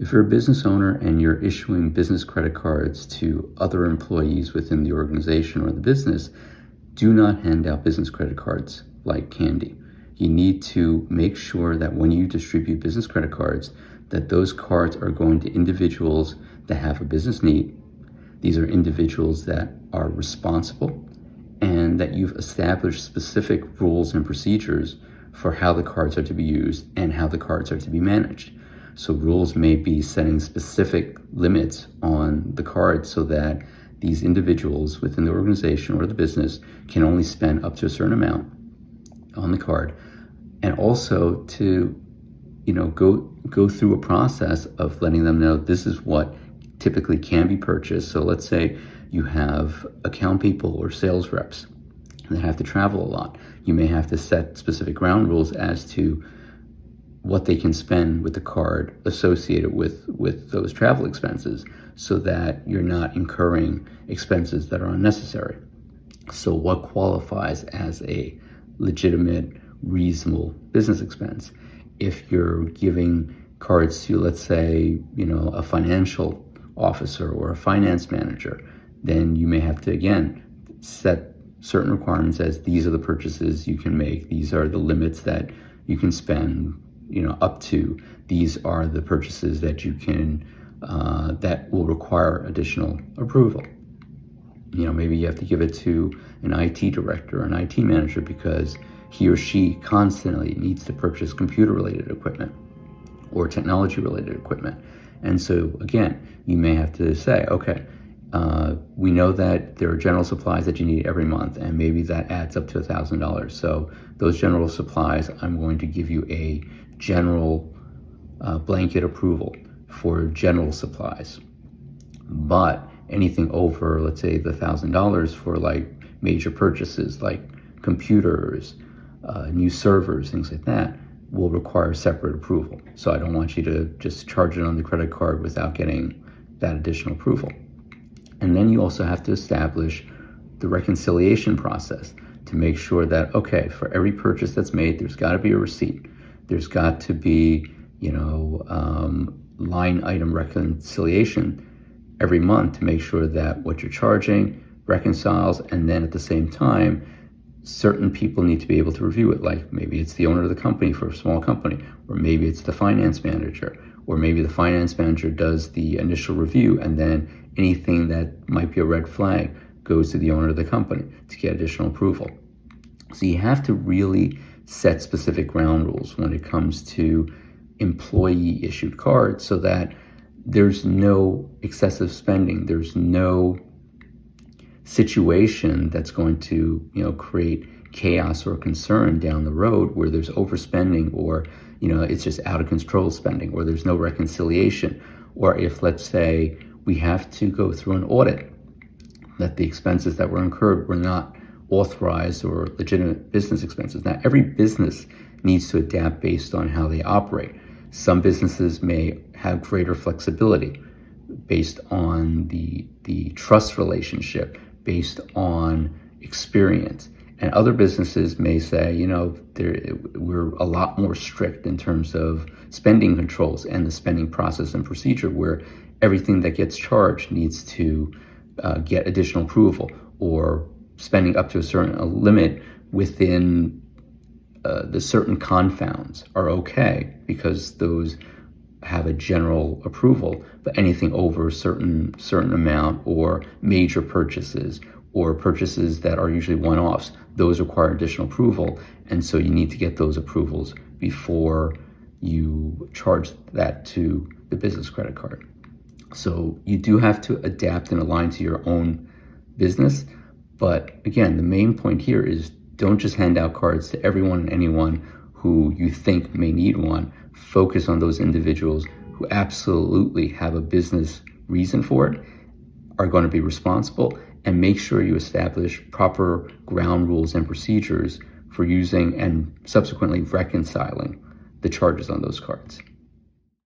If you're a business owner and you're issuing business credit cards to other employees within the organization or the business, do not hand out business credit cards like candy. You need to make sure that when you distribute business credit cards, that those cards are going to individuals that have a business need. These are individuals that are responsible and that you've established specific rules and procedures for how the cards are to be used and how the cards are to be managed. So rules may be setting specific limits on the card so that these individuals within the organization or the business can only spend up to a certain amount on the card. And also to, go through a process of letting them know this is what typically can be purchased. So let's say you have account people or sales reps that have to travel a lot. You may have to set specific ground rules as to what they can spend with the card associated with those travel expenses so that you're not incurring expenses that are unnecessary. So what qualifies as a legitimate, reasonable business expense? If you're giving cards to, let's say, a financial officer or a finance manager, then you may have to, again, set certain requirements as these are the purchases you can make. These are the limits that you can spend up to. These are the purchases that you can, that will require additional approval. Maybe you have to give it to an IT director or an IT manager because he or she constantly needs to purchase computer-related equipment or technology-related equipment. And so, again, you may have to say, okay, we know that there are general supplies that you need every month, and maybe that adds up to $1,000. So those general supplies, I'm going to give you a general blanket approval for general supplies. But anything over, let's say, the $1,000 for like major purchases like computers, new servers, things like that, will require separate approval. So I don't want you to just charge it on the credit card without getting that additional approval. And then you also have to establish the reconciliation process to make sure that, okay, for every purchase that's made, there's got to be a receipt. There's got to be, line item reconciliation every month to make sure that what you're charging reconciles. And then at the same time, certain people need to be able to review it. Like maybe it's the owner of the company for a small company, or maybe it's the finance manager, or maybe the finance manager does the initial review and then anything that might be a red flag goes to the owner of the company to get additional approval. So you have to really set specific ground rules when it comes to employee issued cards so that there's no excessive spending. There's no situation that's going to, create chaos or concern down the road where there's overspending or, it's just out of control spending, or there's no reconciliation. Or if, let's say, we have to go through an audit that the expenses that were incurred were not authorized or legitimate business expenses. Now, every business needs to adapt based on how they operate. Some businesses may have greater flexibility based on the trust relationship, based on experience. And other businesses may say, we're a lot more strict in terms of spending controls and the spending process and procedure, where everything that gets charged needs to get additional approval, or spending up to a certain limit within the certain confounds are okay because those have a general approval, but anything over a certain amount, or major purchases or purchases that are usually one-offs, those require additional approval. And so you need to get those approvals before you charge that to the business credit card. So you do have to adapt and align to your own business. But again, the main point here is don't just hand out cards to everyone and anyone who you think may need one. Focus on those individuals who absolutely have a business reason for it, are going to be responsible, and make sure you establish proper ground rules and procedures for using and subsequently reconciling the charges on those cards.